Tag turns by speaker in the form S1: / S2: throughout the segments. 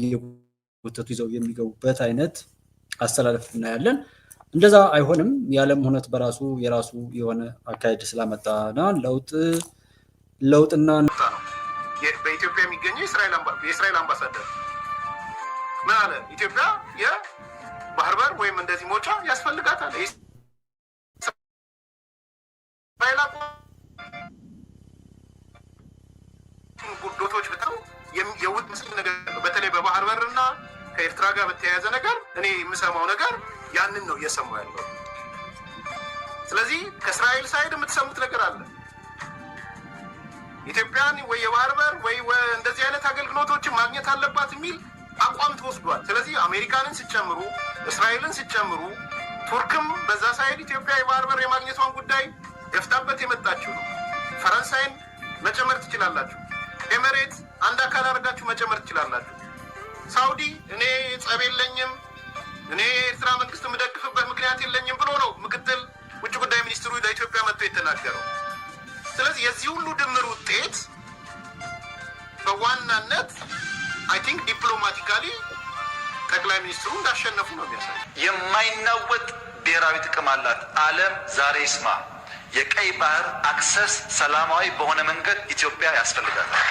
S1: እየጎተቱ ይዘው የሚገቡበት አይነት አስተላለፍ እናያለን። እንደዛ አይሆንም። የዓለም ሁነት በራሱ የራሱ የሆነ አካሄድ ስላመጣና ለውጥና
S2: በኢትዮጵያ የሚገኘው የእስራኤል አምባሳደር ምን አለ? ኢትዮጵያ የባህር በር ወይም እንደዚህ ሞጫ ያስፈልጋታል። ጉዶቶች ብተው የውጥ ምስል ነገር በተለይ በባህር በርና ከኤርትራ ጋር በተያያዘ ነገር እኔ የምሰማው ነገር ያንን ነው እየሰማው ያለው። ስለዚህ ከእስራኤል ሳይድ የምትሰሙት ነገር አለ። ኢትዮጵያን ወይ የባህር በር ወይ እንደዚህ አይነት አገልግሎቶችን ማግኘት አለባት የሚል አቋም ተወስዷል። ስለዚህ አሜሪካንን ሲጨምሩ፣ እስራኤልን ሲጨምሩ፣ ቱርክም በዛ ሳይድ ኢትዮጵያ የባህር በር የማግኘቷን ጉዳይ ገፍታበት የመጣችው ነው። ፈረንሳይን መጨመር ትችላላችሁ። ኤሜሬት አንድ አካል አድርጋችሁ መጨመር ትችላላችሁ። ሳውዲ እኔ ጸብ የለኝም፣ እኔ የኤርትራ መንግስት የምደግፍበት ምክንያት የለኝም ብሎ ነው ምክትል ውጭ ጉዳይ ሚኒስትሩ ለኢትዮጵያ መጥቶ የተናገረው። ስለዚህ የዚህ ሁሉ ድምር ውጤት በዋናነት አይ ቲንክ ዲፕሎማቲካሊ ጠቅላይ ሚኒስትሩ እንዳሸነፉ ነው የሚያሳይ።
S3: የማይናወጥ ብሔራዊ ጥቅም አላት ዓለም ዛሬ ይስማ። የቀይ ባህር አክሰስ ሰላማዊ በሆነ መንገድ ኢትዮጵያ ያስፈልጋታል።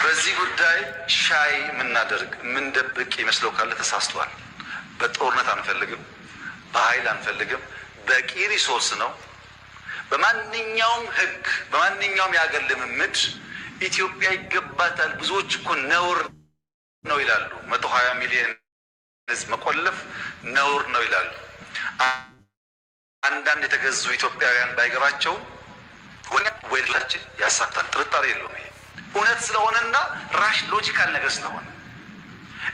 S3: በዚህ ጉዳይ ሻይ የምናደርግ የምንደብቅ ይመስለው ካለ ተሳስቷል። በጦርነት አንፈልግም፣ በኃይል አንፈልግም። በቂ ሪሶርስ ነው። በማንኛውም ህግ በማንኛውም የሀገር ልምምድ ኢትዮጵያ ይገባታል። ብዙዎች እኮ ነውር ነው ይላሉ። 120 ሚሊዮን ህዝብ መቆለፍ ነውር ነው ይላሉ። አንዳንድ የተገዙ ኢትዮጵያውያን ባይገባቸው ወይላችን ያሳታል። ጥርጣሬ የለውም። ይሄ እውነት ስለሆነና ራሽ ሎጂካል ነገር ስለሆነ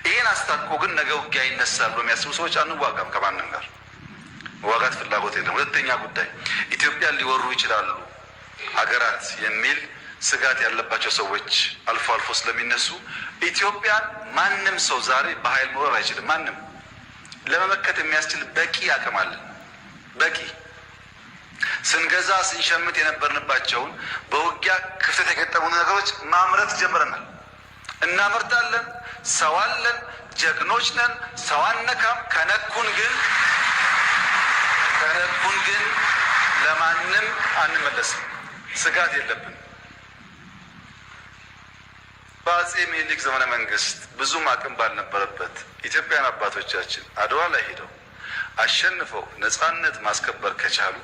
S3: ይሄን አስታኮ ግን ነገ ውጊያ ይነሳል በሚያስቡ ሰዎች አንዋጋም። ከማንም ጋር መዋጋት ፍላጎት የለም። ሁለተኛ ጉዳይ ኢትዮጵያን ሊወሩ ይችላሉ ሀገራት የሚል ስጋት ያለባቸው ሰዎች አልፎ አልፎ ስለሚነሱ ኢትዮጵያን ማንም ሰው ዛሬ በኃይል መውረር አይችልም። ማንም ለመመከት የሚያስችል በቂ አቅም አለ። በቂ ስንገዛ ስንሸምት የነበርንባቸውን በውጊያ ክፍተት የገጠሙን ነገሮች ማምረት ጀምረናል። እናመርታለን። ሰው አለን። ጀግኖች ነን። ሰው አነካም። ከነኩን ግን ለማንም አንመለስም። ስጋት የለብን። በአፄ ምኒልክ ዘመነ መንግስት ብዙም አቅም ባልነበረበት ኢትዮጵያን አባቶቻችን አድዋ ላይ ሄደው አሸንፈው ነፃነት ማስከበር ከቻሉ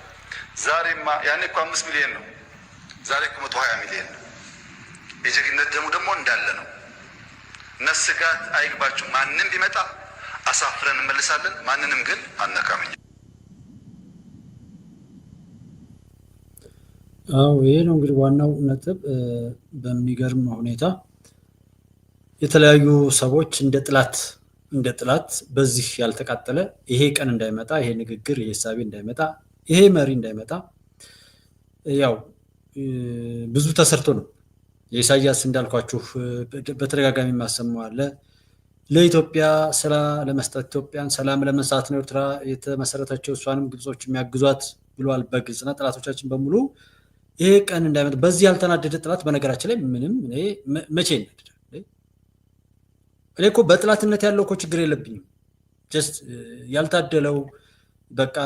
S3: ዛሬማ ያኔ እኮ 5 ሚሊዮን ነው። ዛሬ እኮ 120 ሚሊዮን ነው። የጀግንነት ደግሞ እንዳለ ነው። ነስጋት አይግባችሁ። ማንም ቢመጣ አሳፍረን እንመልሳለን። ማንንም ግን አነካም።
S1: ይሄ ነው እንግዲህ ዋናው ነጥብ። በሚገርም ሁኔታ የተለያዩ ሰዎች እንደ ጥላት በዚህ ያልተቃጠለ ይሄ ቀን እንዳይመጣ፣ ይሄ ንግግር፣ ይሄ ሐሳብ እንዳይመጣ፣ ይሄ መሪ እንዳይመጣ ያው ብዙ ተሰርቶ ነው። የኢሳያስ እንዳልኳችሁ በተደጋጋሚ ማሰማው አለ። ለኢትዮጵያ ሰላም ለመስጠት ኢትዮጵያን ሰላም ለመንሳት ነው ኤርትራ የተመሰረተችው፣ እሷንም ግብጾች የሚያግዟት ብሏል በግልጽና ጥላቶቻችን በሙሉ ይሄ ቀን እንዳይመጣ። በዚህ ያልተናደደ ጥላት በነገራችን ላይ ምንም መቼ ይናደዳል? እኔ እኮ በጥላትነት ያለው እኮ ችግር የለብኝም። ጀስት ያልታደለው በቃ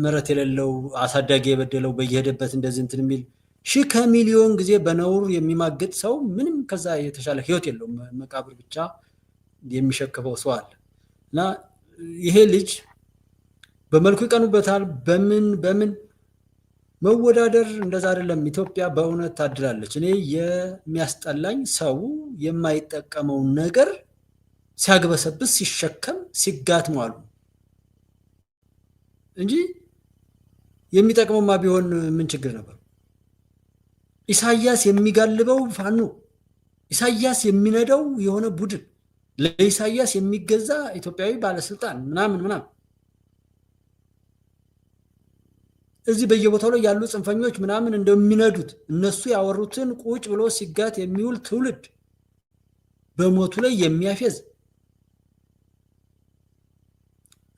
S1: ምሕረት የሌለው አሳዳጊ የበደለው በየሄደበት እንደዚህ እንትን የሚል ሺህ ከሚሊዮን ጊዜ በነውር የሚማገጥ ሰው ምንም ከዛ የተሻለ ህይወት የለውም። መቃብር ብቻ የሚሸክፈው ሰው አለ። እና ይሄ ልጅ በመልኩ ይቀኑበታል። በምን መወዳደር እንደዛ አይደለም። ኢትዮጵያ በእውነት ታድላለች። እኔ የሚያስጠላኝ ሰው የማይጠቀመውን ነገር ሲያግበሰብስ ሲሸከም ሲጋት መዋሉ እንጂ የሚጠቅመውማ ቢሆን ምን ችግር ነበር? ኢሳያስ የሚጋልበው ፋኖ፣ ኢሳያስ የሚነዳው የሆነ ቡድን፣ ለኢሳያስ የሚገዛ ኢትዮጵያዊ ባለስልጣን ምናምን እዚህ በየቦታው ላይ ያሉ ጽንፈኞች ምናምን እንደሚነዱት እነሱ ያወሩትን ቁጭ ብሎ ሲጋት የሚውል ትውልድ በሞቱ ላይ የሚያፌዝ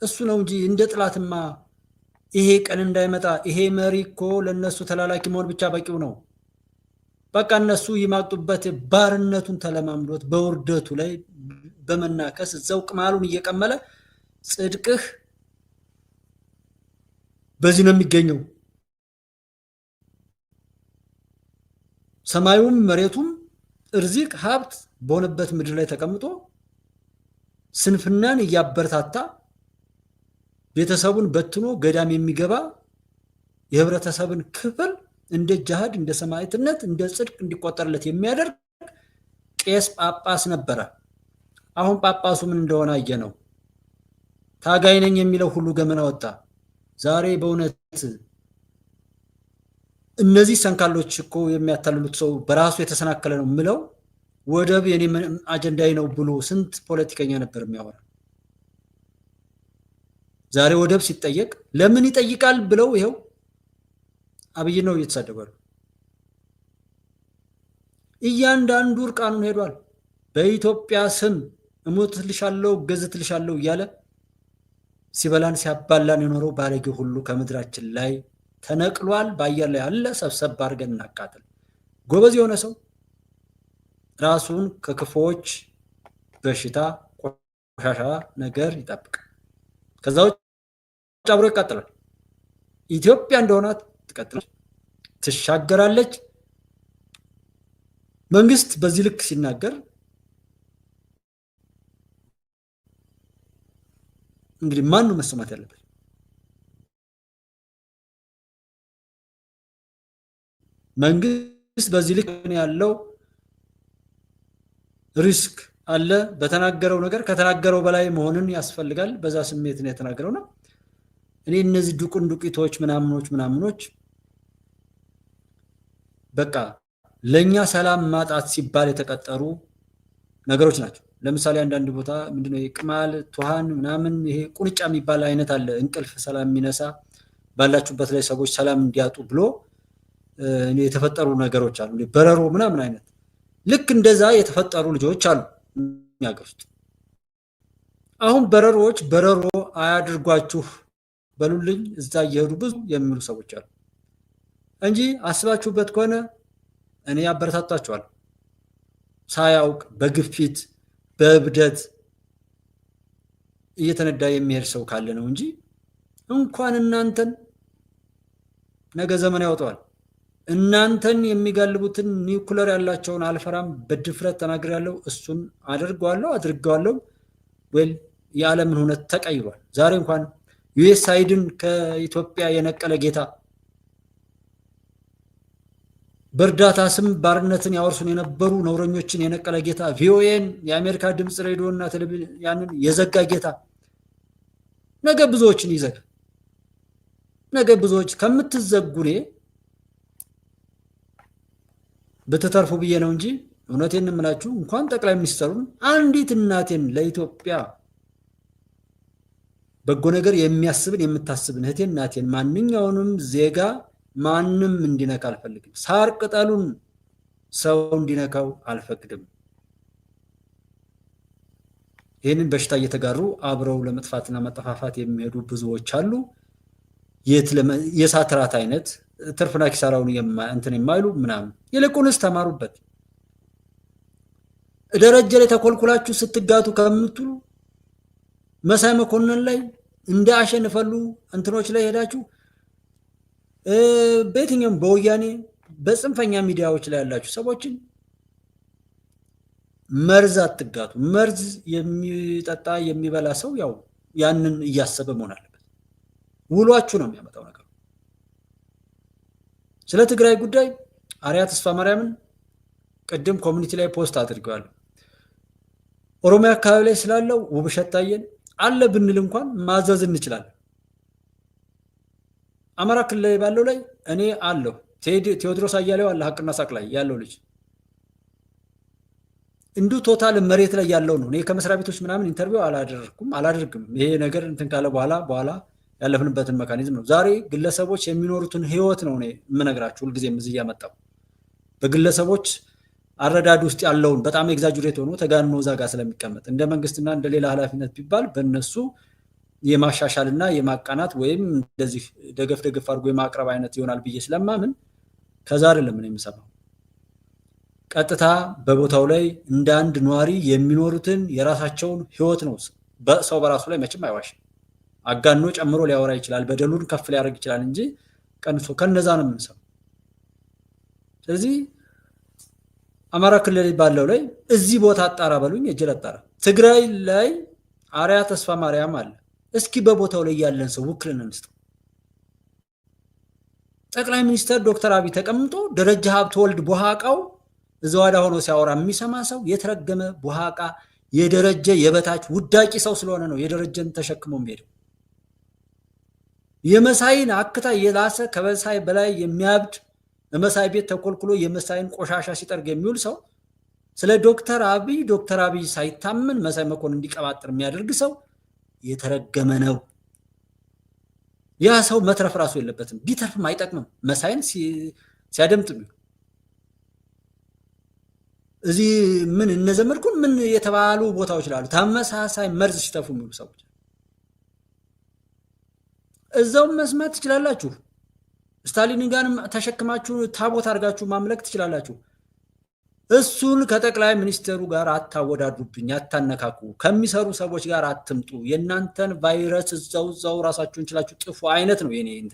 S1: እሱ ነው እንጂ እንደ ጥላትማ ይሄ ቀን እንዳይመጣ ይሄ መሪ እኮ ለነሱ ተላላኪ መሆን ብቻ በቂው ነው። በቃ እነሱ ይማጡበት ባርነቱን ተለማምዶት በውርደቱ ላይ በመናከስ እዛው ቅማሉን እየቀመለ ጽድቅህ በዚህ ነው የሚገኘው። ሰማዩም መሬቱም እርዚቅ ሀብት በሆነበት ምድር ላይ ተቀምጦ ስንፍናን እያበረታታ ቤተሰቡን በትኖ ገዳም የሚገባ የህብረተሰብን ክፍል እንደ ጃሃድ እንደ ሰማዕትነት እንደ ጽድቅ እንዲቆጠርለት የሚያደርግ ቄስ ጳጳስ ነበረ። አሁን ጳጳሱ ምን እንደሆነ አየነው። ታጋይ ነኝ የሚለው ሁሉ ገመና ወጣ። ዛሬ በእውነት እነዚህ ሰንካሎች እኮ የሚያታልሉት ሰው በራሱ የተሰናከለ ነው ምለው ወደብ የኔ አጀንዳይ ነው ብሎ ስንት ፖለቲከኛ ነበር የሚያወራ። ዛሬ ወደብ ሲጠየቅ ለምን ይጠይቃል ብለው ይሄው አብይ ነው እየተሳደባሉ። እያንዳንዱ እርቃኑን ሄዷል። በኢትዮጵያ ስም እሞትልሻለሁ ገዝትልሻለሁ እያለ ሲበላን ሲያባላን የኖረው ባለጌ ሁሉ ከምድራችን ላይ ተነቅሏል። በአየር ላይ አለ። ሰብሰብ አድርገን እናቃጥል። ጎበዝ የሆነ ሰው ራሱን ከክፎች በሽታ ቆሻሻ ነገር ይጠብቅ። ከዛ ውጭ አብሮ ይቃጥላል። ኢትዮጵያ እንደሆናት ትቀጥላለች፣ ትሻገራለች። መንግስት በዚህ ልክ ሲናገር እንግዲህ ማን ነው መሰማት ያለበት? መንግስት በዚህ ልክ ያለው ሪስክ አለ። በተናገረው ነገር ከተናገረው በላይ መሆንን ያስፈልጋል። በዛ ስሜት ነው የተናገረው ነው። እኔ እነዚህ ዱቂቶች ምናምኖች በቃ ለኛ ሰላም ማጣት ሲባል የተቀጠሩ ነገሮች ናቸው። ለምሳሌ አንዳንድ ቦታ ምንድነው የቅማል ቱሃን ምናምን ይሄ ቁንጫ የሚባል አይነት አለ። እንቅልፍ ሰላም የሚነሳ ባላችሁበት ላይ ሰዎች ሰላም እንዲያጡ ብሎ የተፈጠሩ ነገሮች አሉ። በረሮ ምናምን አይነት ልክ እንደዛ የተፈጠሩ ልጆች አሉ የሚያገርሱት። አሁን በረሮች በረሮ አያድርጓችሁ በሉልኝ እዛ እየሄዱ ብዙ የሚሉ ሰዎች አሉ እንጂ አስባችሁበት ከሆነ እኔ አበረታታችኋለሁ። ሳያውቅ በግፊት በእብደት እየተነዳ የሚሄድ ሰው ካለ ነው እንጂ እንኳን እናንተን ነገ ዘመን ያወጣዋል። እናንተን የሚጋልቡትን ኒውክለር ያላቸውን አልፈራም በድፍረት ተናግሬያለሁ። እሱን አድርገዋለሁ። ወይ የዓለምን ሁኔታ ተቀይሯል። ዛሬ እንኳን ዩኤስአይድን ከኢትዮጵያ የነቀለ ጌታ፣ በእርዳታ ስም ባርነትን ያወርሱን የነበሩ ነውረኞችን የነቀለ ጌታ፣ ቪኦኤን የአሜሪካ ድምፅ ሬዲዮ እና ቴሌቪዥን ያንን የዘጋ ጌታ ነገ ብዙዎችን ይዘጋል። ነገ ብዙዎች ከምትዘጉኔ በተተርፉ ብዬ ነው እንጂ እውነቴን እምላችሁ እንኳን ጠቅላይ ሚኒስትሩን አንዲት እናቴን ለኢትዮጵያ በጎ ነገር የሚያስብን የምታስብን እህቴን እናቴን ማንኛውንም ዜጋ ማንም እንዲነካ አልፈልግም። ሳር ቅጠሉን ሰው እንዲነካው አልፈቅድም። ይህንን በሽታ እየተጋሩ አብረው ለመጥፋትና መጠፋፋት የሚሄዱ ብዙዎች አሉ። የእሳት ራት አይነት ትርፍና ኪሳራውን እንትን የማይሉ ምናምን። ይልቁንስ ተማሩበት። ደረጃ ላይ ተኮልኩላችሁ ስትጋቱ ከምትሉ መሳይ መኮንን ላይ እንደ አሸንፈሉ እንትኖች ላይ ሄዳችሁ በየትኛውም በወያኔ በጽንፈኛ ሚዲያዎች ላይ ያላችሁ ሰዎችን መርዝ አትጋቱ። መርዝ የሚጠጣ የሚበላ ሰው ያው ያንን እያሰበ መሆን አለበት። ውሏችሁ ነው የሚያመጣው ነገር። ስለ ትግራይ ጉዳይ አርያ ተስፋ ማርያምን ቅድም ኮሚኒቲ ላይ ፖስት አድርገዋለሁ። ኦሮሚያ አካባቢ ላይ ስላለው ውብሸት ታየን አለ ብንል እንኳን ማዘዝ እንችላለን። አማራ ክልል ላይ ባለው ላይ እኔ አለሁ። ቴዎድሮስ አያሌው አለ ሀቅና ሳቅ ላይ ያለው ልጅ እንዲሁ ቶታል መሬት ላይ ያለው ነው። እኔ ከመስሪያ ቤቶች ምናምን ኢንተርቪው አላደርግም። ይሄ ነገር እንትን ካለ በኋላ ያለፍንበትን መካኒዝም ነው። ዛሬ ግለሰቦች የሚኖሩትን ህይወት ነው እኔ የምነግራችሁ። ሁልጊዜም እዚህ እያመጣሁ በግለሰቦች አረዳድ ውስጥ ያለውን በጣም ኤግዛጁሬት ሆኖ ተጋኖ እዛ ጋር ስለሚቀመጥ እንደ መንግስትና እንደ ሌላ ኃላፊነት ቢባል በእነሱ የማሻሻልና የማቃናት ወይም እንደዚህ ደገፍ አድርጎ የማቅረብ አይነት ይሆናል ብዬ ስለማምን ከዛ አይደለም ነው የምሰማው። ቀጥታ በቦታው ላይ እንደ አንድ ኗሪ የሚኖሩትን የራሳቸውን ህይወት ነው። ሰው በራሱ ላይ መቼም አይዋሽም። አጋኖ ጨምሮ ሊያወራ ይችላል፣ በደሉን ከፍ ሊያደርግ ይችላል እንጂ ቀንሶ ከነዛ ነው የምንሰማው። ስለዚህ አማራ ክልል ባለው ላይ እዚህ ቦታ አጣራ በሉኝ እጅል አጣራ። ትግራይ ላይ አርያ ተስፋ ማርያም አለ። እስኪ በቦታው ላይ ያለን ሰው ውክልና እንስጥ። ጠቅላይ ሚኒስትር ዶክተር አብይ ተቀምጦ ደረጃ ሀብተወልድ ቦሃቃው እዛዋዳ ሆኖ ሲያወራ የሚሰማ ሰው የተረገመ ቦሃቃ የደረጀ የበታች ውዳቂ ሰው ስለሆነ ነው የደረጀን ተሸክሞ የሚሄደው። የመሳይን አክታ የላሰ ከመሳይ በላይ የሚያብድ መሳይ ቤት ተኮልኩሎ የመሳይን ቆሻሻ ሲጠርግ የሚውል ሰው ስለ ዶክተር አብይ ሳይታመን መሳይ መኮንን እንዲቀባጥር የሚያደርግ ሰው የተረገመ ነው። ያ ሰው መትረፍ ራሱ የለበትም፣ ቢተርፍም አይጠቅምም። መሳይን ሲያደምጥ እዚህ ምን እነዘመድኩን ምን የተባሉ ቦታዎች ላሉ ተመሳሳይ መርዝ ሲተፉ የሚሉ ሰዎች እዛው መስማት ትችላላችሁ። ስታሊን ጋርም ተሸክማችሁ ታቦት አድርጋችሁ ማምለክ ትችላላችሁ። እሱን ከጠቅላይ ሚኒስትሩ ጋር አታወዳዱብኝ፣ አታነካኩ። ከሚሰሩ ሰዎች ጋር አትምጡ። የእናንተን ቫይረስ እዛው ራሳችሁን እንችላችሁ ጥፉ አይነት ነው የኔ እንጂ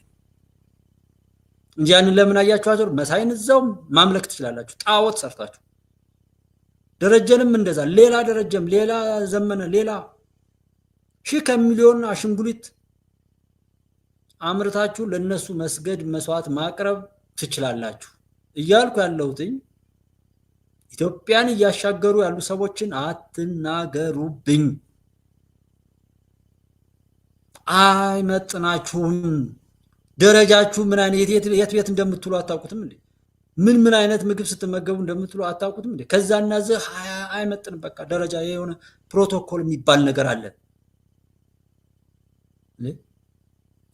S1: ያንን ለምን አያችኋቸው? መሳይን እዛው ማምለክ ትችላላችሁ ጣዖት ሰርታችሁ። ደረጀንም እንደዛ ሌላ ደረጀም ሌላ ዘመነ ሌላ ሺህ ከሚሊዮን አሽንጉሊት አምርታችሁ ለነሱ መስገድ መስዋዕት ማቅረብ ትችላላችሁ እያልኩ ያለሁትኝ ኢትዮጵያን እያሻገሩ ያሉ ሰዎችን አትናገሩብኝ። አይመጥናችሁም። ደረጃችሁ ምን አይነት የት ቤት እንደምትሉ አታውቁትም እንዴ? ምን አይነት ምግብ ስትመገቡ እንደምትሉ አታውቁትም እንዴ? ከዛና ዘህ አይመጥንም። በቃ ደረጃ የሆነ ፕሮቶኮል የሚባል ነገር አለ።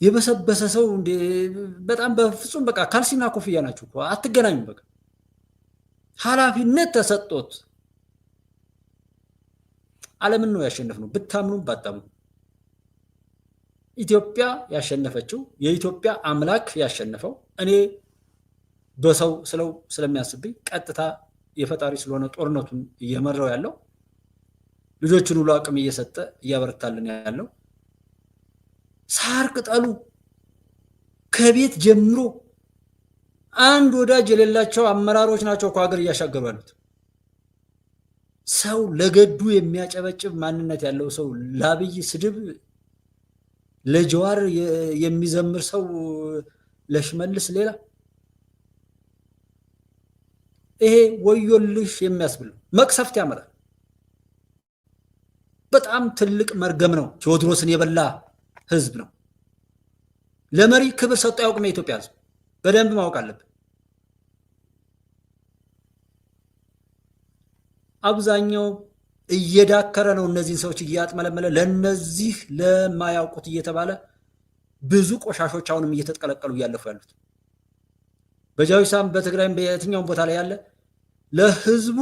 S1: የበሰበሰ ሰው እንዴ በጣም በፍጹም በቃ ካልሲና ኮፍያ ናችሁ እኮ አትገናኙም። በቃ ኃላፊነት ተሰጥቶት ዓለምን ነው ያሸነፍነው። ብታምኑም ባታምኑ ኢትዮጵያ ያሸነፈችው የኢትዮጵያ አምላክ ያሸነፈው እኔ በሰው ስለሚያስብኝ ቀጥታ የፈጣሪ ስለሆነ ጦርነቱን እየመራው ያለው ልጆቹን ሁሉ አቅም እየሰጠ እያበረታልን ያለው ሳር ቅጠሉ ከቤት ጀምሮ አንድ ወዳጅ የሌላቸው አመራሮች ናቸው እኮ ሀገር እያሻገሩ ያሉት። ሰው ለገዱ የሚያጨበጭብ ማንነት ያለው ሰው ለአብይ ስድብ፣ ለጀዋር የሚዘምር ሰው ለሽመልስ ሌላ፣ ይሄ ወዮልሽ የሚያስብል መቅሰፍት ያመጣል። በጣም ትልቅ መርገም ነው። ቴዎድሮስን የበላ ህዝብ ነው። ለመሪ ክብር ሰጥቶ ያውቅም የኢትዮጵያ ህዝብ። በደንብ ማወቅ አለብን። አብዛኛው እየዳከረ ነው። እነዚህን ሰዎች እያጥመለመለ ለነዚህ ለማያውቁት እየተባለ ብዙ ቆሻሾች አሁንም እየተጠቀለቀሉ እያለፉ ያሉት በጃዊሳም በትግራይም በየትኛውም ቦታ ላይ ያለ ለህዝቡ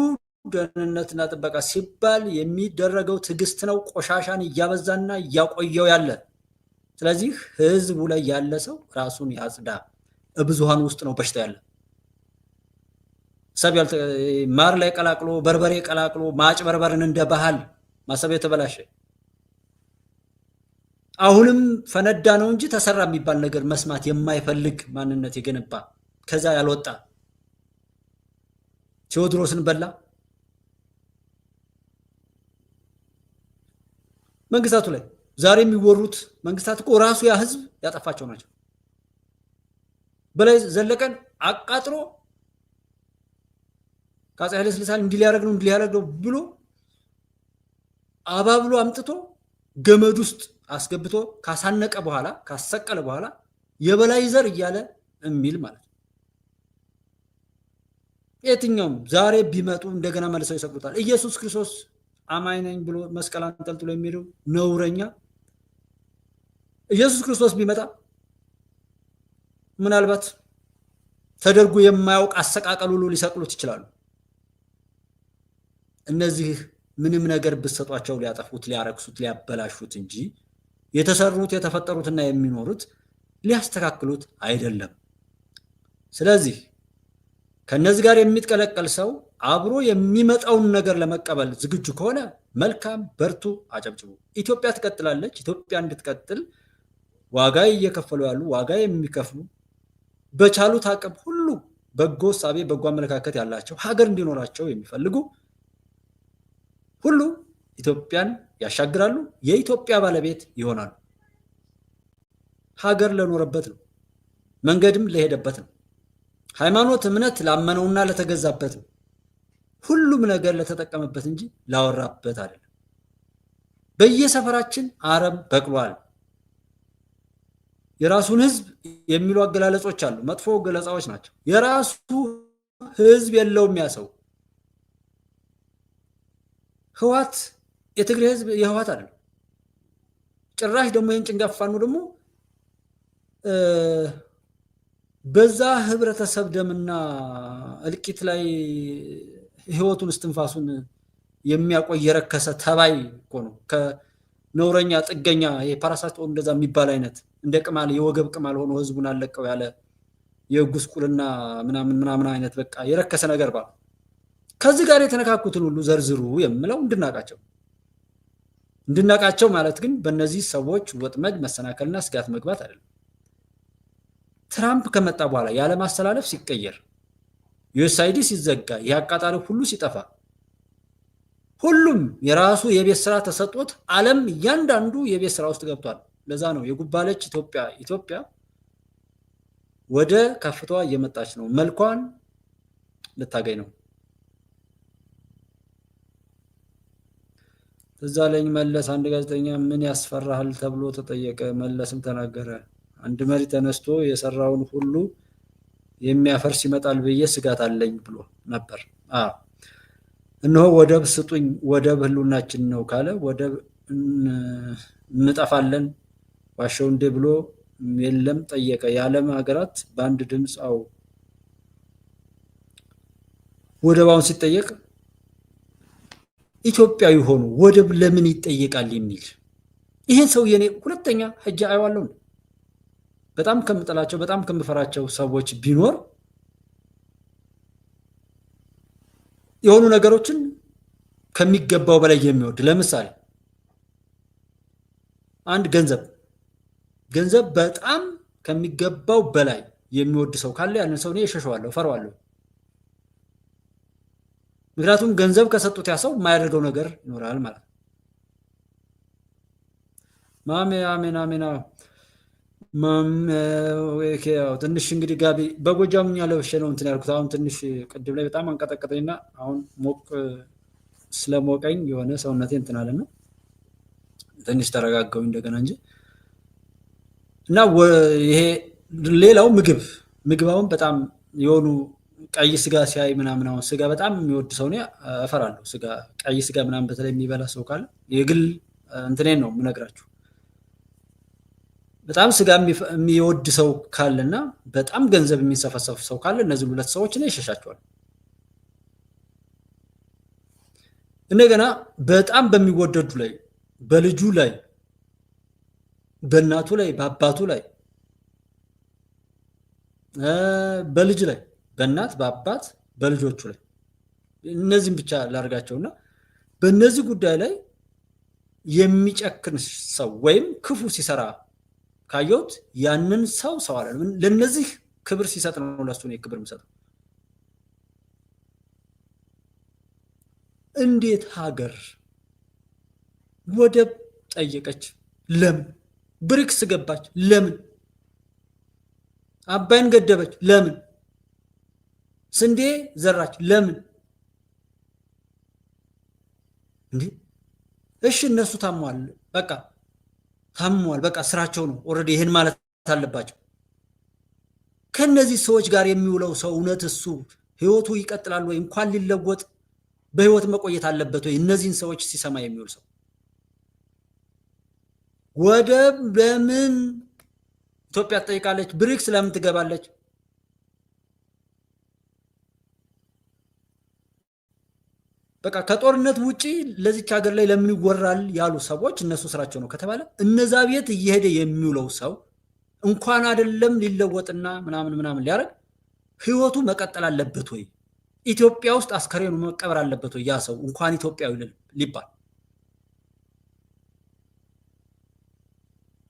S1: ደህንነትና ጥበቃ ሲባል የሚደረገው ትዕግስት ነው ቆሻሻን እያበዛና እያቆየው ያለ። ስለዚህ ህዝቡ ላይ ያለ ሰው ራሱን ያጽዳ። ብዙሃን ውስጥ ነው በሽታ ያለ። ሰብ ማር ላይ ቀላቅሎ በርበሬ ቀላቅሎ ማጭበርበርን እንደ ባህል ማሰብ የተበላሸ አሁንም ፈነዳ ነው እንጂ ተሰራ የሚባል ነገር መስማት የማይፈልግ ማንነት የገነባ ከዛ ያልወጣ ቴዎድሮስን በላ። መንግስታቱ ላይ ዛሬ የሚወሩት መንግስታት እኮ ራሱ ያ ህዝብ ያጠፋቸው ናቸው። በላይ ዘለቀን አቃጥሮ ከአፄ ኃይለ ሥላሴ እንዲህ ሊያደርግ ነው ብሎ አባብሎ አምጥቶ ገመድ ውስጥ አስገብቶ ካሳነቀ በኋላ ካሰቀለ በኋላ የበላይ ዘር እያለ የሚል ማለት ነው። የትኛውም ዛሬ ቢመጡ እንደገና መልሰው ይሰቅሉታል። ኢየሱስ ክርስቶስ አማኝ ነኝ ብሎ መስቀል አንጠልጥሎ የሚሄደው ነውረኛ ኢየሱስ ክርስቶስ ቢመጣ ምናልባት ተደርጎ የማያውቅ አሰቃቀል ሁሉ ሊሰቅሉት ይችላሉ። እነዚህ ምንም ነገር ብትሰጧቸው ሊያጠፉት፣ ሊያረክሱት፣ ሊያበላሹት እንጂ የተሰሩት የተፈጠሩትና የሚኖሩት ሊያስተካክሉት አይደለም። ስለዚህ ከነዚህ ጋር የሚጥቀለቀል ሰው አብሮ የሚመጣውን ነገር ለመቀበል ዝግጁ ከሆነ መልካም፣ በርቱ፣ አጨብጭቡ። ኢትዮጵያ ትቀጥላለች። ኢትዮጵያ እንድትቀጥል ዋጋ እየከፈሉ ያሉ ዋጋ የሚከፍሉ በቻሉት አቅም ሁሉ በጎ ሳቤ በጎ አመለካከት ያላቸው ሀገር እንዲኖራቸው የሚፈልጉ ሁሉ ኢትዮጵያን ያሻግራሉ፣ የኢትዮጵያ ባለቤት ይሆናሉ። ሀገር ለኖረበት ነው፣ መንገድም ለሄደበት ነው። ሃይማኖት እምነት ላመነውና ለተገዛበት ነው። ሁሉም ነገር ለተጠቀመበት እንጂ ላወራበት አይደለም። በየሰፈራችን አረም በቅሏል። የራሱን ህዝብ የሚሉ አገላለጾች አሉ፣ መጥፎ ገለጻዎች ናቸው። የራሱ ህዝብ የለውም ያሰው። ህዋት የትግሬ ህዝብ የህዋት አይደለም። ጭራሽ ደግሞ ይህን ጭንጋፋኑ ደግሞ በዛ ህብረተሰብ ደምና እልቂት ላይ ህይወቱን እስትንፋሱን የሚያቆይ የረከሰ ተባይ እኮ ነው። ከነውረኛ ጥገኛ የፓራሳይት እንደዛ የሚባል አይነት እንደ ቅማል የወገብ ቅማል ሆኖ ህዝቡን አለቀው ያለ የጉስቁልና ምናምን አይነት በቃ የረከሰ ነገር ባለ ከዚህ ጋር የተነካኩትን ሁሉ ዘርዝሩ የምለው እንድናቃቸው ማለት ግን በእነዚህ ሰዎች ወጥመድ መሰናከልና ስጋት መግባት አይደለም። ትራምፕ ከመጣ በኋላ የዓለም አስተላለፍ ሲቀየር፣ ዩኤስአይዲ ሲዘጋ፣ የአቃጣሪ ሁሉ ሲጠፋ፣ ሁሉም የራሱ የቤት ስራ ተሰጥቶት ዓለም እያንዳንዱ የቤት ስራ ውስጥ ገብቷል። ለዛ ነው የጉባለች ኢትዮጵያ ወደ ከፍታዋ እየመጣች ነው። መልኳን ልታገኝ ነው። እዛ ላይ መለስ አንድ ጋዜጠኛ ምን ያስፈራሃል ተብሎ ተጠየቀ። መለስም ተናገረ። አንድ መሪ ተነስቶ የሰራውን ሁሉ የሚያፈርስ ይመጣል ብዬ ስጋት አለኝ ብሎ ነበር። እነሆ ወደብ ስጡኝ፣ ወደብ ህልውናችን ነው ካለ ወደብ እንጠፋለን ዋሻው እንደ ብሎ የለም ጠየቀ። የዓለም ሀገራት በአንድ ድምፅ ወደባውን ሲጠየቅ ኢትዮጵያዊ ሆኖ ወደብ ለምን ይጠየቃል የሚል ይሄን ሰው የኔ ሁለተኛ ሀጃ አይዋለሁ። በጣም ከምጠላቸው በጣም ከምፈራቸው ሰዎች ቢኖር የሆኑ ነገሮችን ከሚገባው በላይ የሚወድ ለምሳሌ አንድ ገንዘብ በጣም ከሚገባው በላይ የሚወድ ሰው ካለ ያንን ሰው እኔ እሸሸዋለሁ፣ እፈራዋለሁ። ምክንያቱም ገንዘብ ከሰጡት ያ ሰው የማያደርገው ነገር ይኖራል ማለት ነው። አሜን ትንሽ እንግዲህ ጋቢ በጎጃምኛ ለብሼ ነው እንትን ያልኩት። አሁን ትንሽ ቅድም ላይ በጣም አንቀጠቀጠኝና አሁን ስለሞቀኝ የሆነ ሰውነቴ እንትን አለና ትንሽ ተረጋጋሁኝ እንደገና እንጂ እና ይሄ ሌላው ምግብ አሁን በጣም የሆኑ ቀይ ስጋ ሲያይ ምናምን አሁን ስጋ በጣም የሚወድ ሰው ነው እፈራለሁ። ቀይ ስጋ ምናምን በተለይ የሚበላ ሰው ካለ የግል እንትኔን ነው የምነግራችሁ። በጣም ስጋ የሚወድ ሰው ካለና በጣም ገንዘብ የሚንሰፈሰፍ ሰው ካለ እነዚህ ሁለት ሰዎች ነው ይሸሻቸዋል። እንደገና በጣም በሚወደዱ ላይ በልጁ ላይ በእናቱ ላይ በአባቱ ላይ በልጅ ላይ በእናት በአባት በልጆቹ ላይ እነዚህም ብቻ ላርጋቸውና በእነዚህ ጉዳይ ላይ የሚጨክን ሰው ወይም ክፉ ሲሰራ ካየሁት ያንን ሰው አለ ለነዚህ ክብር ሲሰጥ ነው ለሱ ነው ክብር የሚሰጠው። እንዴት ሀገር ወደብ ጠየቀች? ለምን? ብሪክስ ገባች? ለምን? አባይን ገደበች? ለምን? ስንዴ ዘራች? ለምን? እንዴ እሺ እነሱ ታሟል፣ በቃ ስራቸው ነው። ኦልሬዲ ይሄን ማለት አለባቸው። ከነዚህ ሰዎች ጋር የሚውለው ሰው እውነት እሱ ህይወቱ ይቀጥላል ወይ? እንኳን ሊለወጥ በህይወት መቆየት አለበት ወይ? እነዚህን ሰዎች ሲሰማ የሚውል ሰው ወደብ ለምን ኢትዮጵያ ትጠይቃለች? ብሪክስ ለምን ትገባለች? በቃ ከጦርነት ውጪ ለዚች ሀገር ላይ ለምን ይወራል ያሉ ሰዎች እነሱ ስራቸው ነው ከተባለ እነዛ ቤት እየሄደ የሚውለው ሰው እንኳን አይደለም ሊለወጥና ምናምን ሊያረግ ህይወቱ መቀጠል አለበት ወይ? ኢትዮጵያ ውስጥ አስከሬኑ መቀበር አለበት ወይ? ያ ሰው እንኳን ኢትዮጵያዊ ሊባል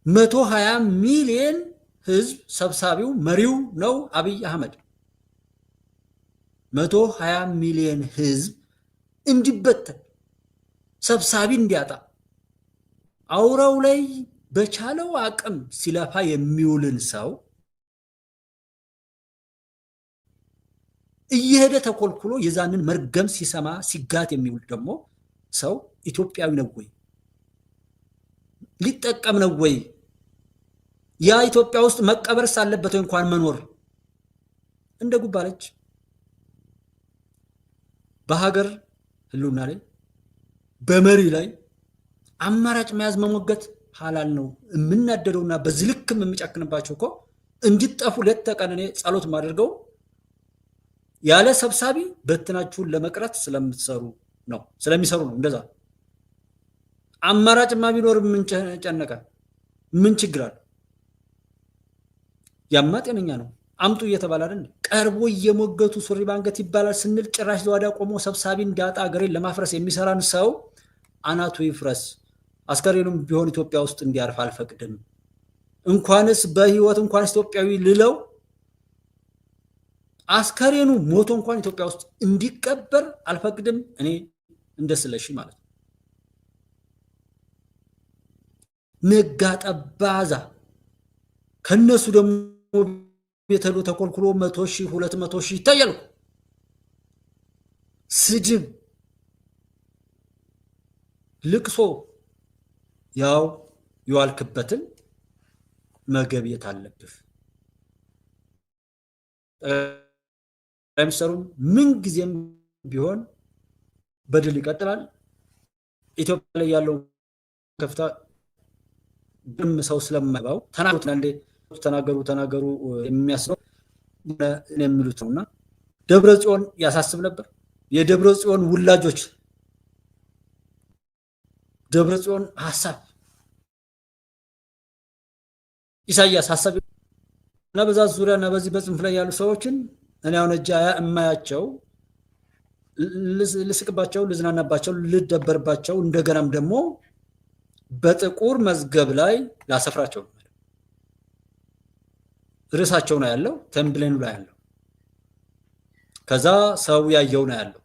S1: 120 ሚሊዮን ህዝብ ሰብሳቢው መሪው ነው አብይ አህመድ። 120 ሚሊዮን ህዝብ እንዲበተን ሰብሳቢ እንዲያጣ አውራው ላይ በቻለው አቅም ሲለፋ የሚውልን ሰው እየሄደ ተኮልኩሎ የዛንን መርገም ሲሰማ ሲጋት የሚውል ደግሞ ሰው ኢትዮጵያዊ ነው ወይ? ሊጠቀም ነው ወይ? ያ ኢትዮጵያ ውስጥ መቀበር ሳለበት እንኳን መኖር እንደ ጉባለች በሀገር ህልውና ላይ በመሪ ላይ አማራጭ መያዝ መሞገት ሐላል ነው። የምናደደውና በዚህ ልክም የሚጨክንባቸው እኮ እንዲጠፉ ሌት ተቀን እኔ ጸሎት ማድረገው ያለ ሰብሳቢ በትናችሁን ለመቅረት ስለሚሰሩ ነው። እንደዛ አማራጭማ ቢኖር ምን ጨነቀ? ምን ችግር አለ? ያማ ጤነኛ ነው። አምጡ እየተባለ አይደል? ቀርቦ እየሞገቱ ሱሪ ባንገት ይባላል ስንል ጭራሽ ዘዋዳ ቆሞ ሰብሳቢ እንዲያጣ ሀገሬን ለማፍረስ የሚሰራን ሰው አናቱ ይፍረስ። አስከሬኑም ቢሆን ኢትዮጵያ ውስጥ እንዲያርፍ አልፈቅድም። እንኳንስ በህይወት እንኳንስ ኢትዮጵያዊ ልለው አስከሬኑ ሞቶ እንኳን ኢትዮጵያ ውስጥ እንዲቀበር አልፈቅድም። እኔ እንደስለሽ ማለት ነው። ነጋጠባዛ ከነሱ ደግሞ ቤተሉ ተኮልኩሎ 100,000 200,000 ይታያሉ። ስድብ ልቅሶ ያው የዋልክበትን መገብየት አለብህ። ለምሳሌም ምን ጊዜም ቢሆን በድል ይቀጥላል። ኢትዮጵያ ላይ ያለው ከፍታ ደም ሰው ስለማይባው ተናገሩ የሚያስነው የሚሉት ነውና ደብረ ጽዮን ያሳስብ ነበር። የደብረ ጽዮን ውላጆች ደብረ ጽዮን ሐሳብ ኢሳያስ ሐሳብ እና በዛ ዙሪያና በዚህ በጽንፍ ላይ ያሉ ሰዎችን እኔ አሁን እጃ የማያቸው ልስቅባቸው፣ ልዝናናባቸው፣ ልደበርባቸው እንደገናም ደግሞ በጥቁር መዝገብ ላይ ላሰፍራቸው ነው። ርዕሳቸው ነው ያለው፣ ተምብሌኑ ላይ ያለው፣ ከዛ ሰው ያየው ነው ያለው።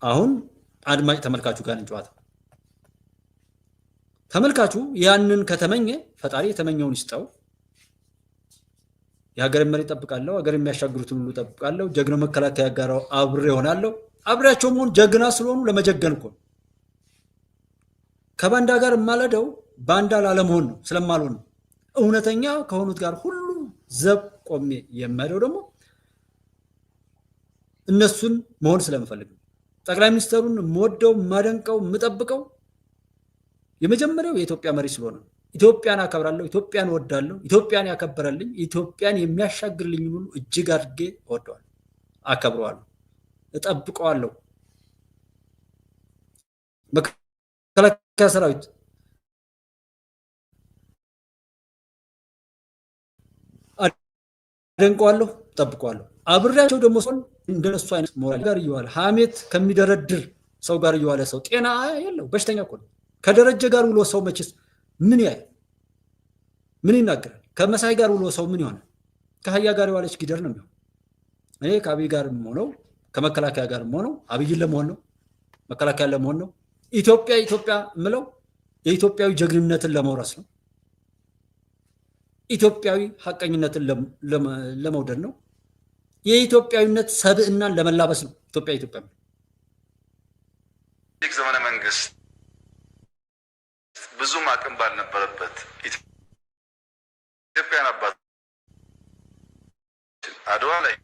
S1: አሁን አድማጭ ተመልካቹ ጋር እንጨዋታ። ተመልካቹ ያንን ከተመኘ ፈጣሪ የተመኘውን ይስጠው። የሀገርን መሪ ጠብቃለሁ፣ ሀገር የሚያሻግሩትን ሁሉ ጠብቃለሁ፣ ጀግናው መከላከያ ጋር አብሬ ሆናለሁ። አብሬያቸው መሆን ጀግና ስለሆኑ ለመጀገን እኮ ከባንዳ ጋር ማለደው ባንዳ ላለመሆን ነው፣ ስለማልሆን ነው። እውነተኛ ከሆኑት ጋር ሁሉ ዘብ ቆሜ የማደው ደግሞ እነሱን መሆን ስለምፈልግ ነው። ጠቅላይ ሚኒስትሩን የምወደው የማደንቀው የምጠብቀው የመጀመሪያው የኢትዮጵያ መሪ ስለሆነ ነው። ኢትዮጵያን አከብራለሁ፣ ኢትዮጵያን እወዳለሁ። ኢትዮጵያን ያከበረልኝ ኢትዮጵያን የሚያሻግርልኝ ሁሉ እጅግ አድርጌ እወደዋለሁ፣ አከብረዋለሁ፣ እጠብቀዋለሁ። መከላከያ ሰራዊት አደንቀዋለሁ፣ እጠብቀዋለሁ። አብሬያቸው ደግሞ ሰውን እንደነሱ አይነት ሞራል ጋር እየዋለ ሐሜት ከሚደረድር ሰው ጋር እየዋለ ሰው ጤና የለው፣ በሽተኛ እኮ ነው። ከደረጀ ጋር ውሎ ሰው መችስ ምን ያይ ምን ይናገራል? ከመሳይ ጋር ውሎ ሰው ምን ይሆናል? ከአህያ ጋር የዋለች ጊደር ነው የሚሆን። እኔ ከአብይ ጋር ሆነው ከመከላከያ ጋር ሆነው አብይን ለመሆን ነው፣ መከላከያ ለመሆን ነው። ኢትዮጵያ የምለው የኢትዮጵያዊ ጀግንነትን ለመውረስ ነው። ኢትዮጵያዊ ሐቀኝነትን ለመውደድ ነው። የኢትዮጵያዊነት ሰብዕናን ለመላበስ ነው። ኢትዮጵያ
S3: ዘመነ መንግስት ብዙም አቅም ባልነበረበት ኢትዮጵያን አባት አድዋ ላይ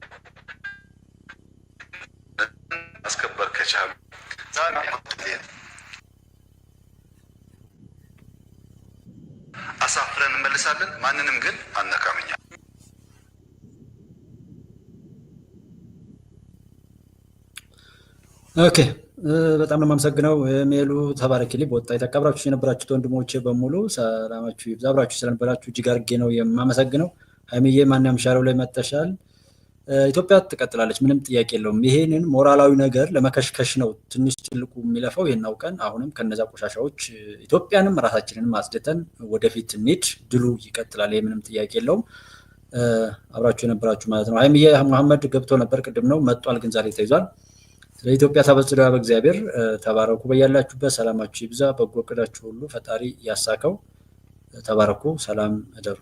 S3: ማስከበር ከቻሉ አሳፍረን እንመልሳለን። ማንንም ግን አነካምኛ
S1: ኦኬ በጣም ነው የማመሰግነው። ሜሉ ተባረክልኝ። በወጣ የተከበራችሁ የነበራችሁት ወንድሞቼ በሙሉ ሰላማችሁ ይብዛ። አብራችሁ ስለነበራችሁ እጅግ አድርጌ ነው የማመሰግነው። ሀይሚዬ ማንኛውም ሻለው ላይ መጥተሻል። ኢትዮጵያ ትቀጥላለች፣ ምንም ጥያቄ የለውም። ይሄንን ሞራላዊ ነገር ለመከሽከሽ ነው ትንሽ ትልቁ የሚለፈው። ይሄን አውቀን አሁንም ከነዛ ቆሻሻዎች ኢትዮጵያንም ራሳችንንም አጽድተን ወደፊት እንሂድ። ድሉ ይቀጥላል። ይሄ ምንም ጥያቄ የለውም። አብራችሁ የነበራችሁ ማለት ነው። ሀይሚዬ መሐመድ ገብቶ ነበር ቅድም ነው መጥቷል፣ ግን ዛሬ ተይዟል። ስለ ኢትዮጵያ ተበጽዶ በእግዚአብሔር ተባረኩ። በያላችሁበት ሰላማችሁ ይብዛ። በጎ እቅዳችሁ ሁሉ ፈጣሪ ያሳካው። ተባረኩ። ሰላም እደሩ።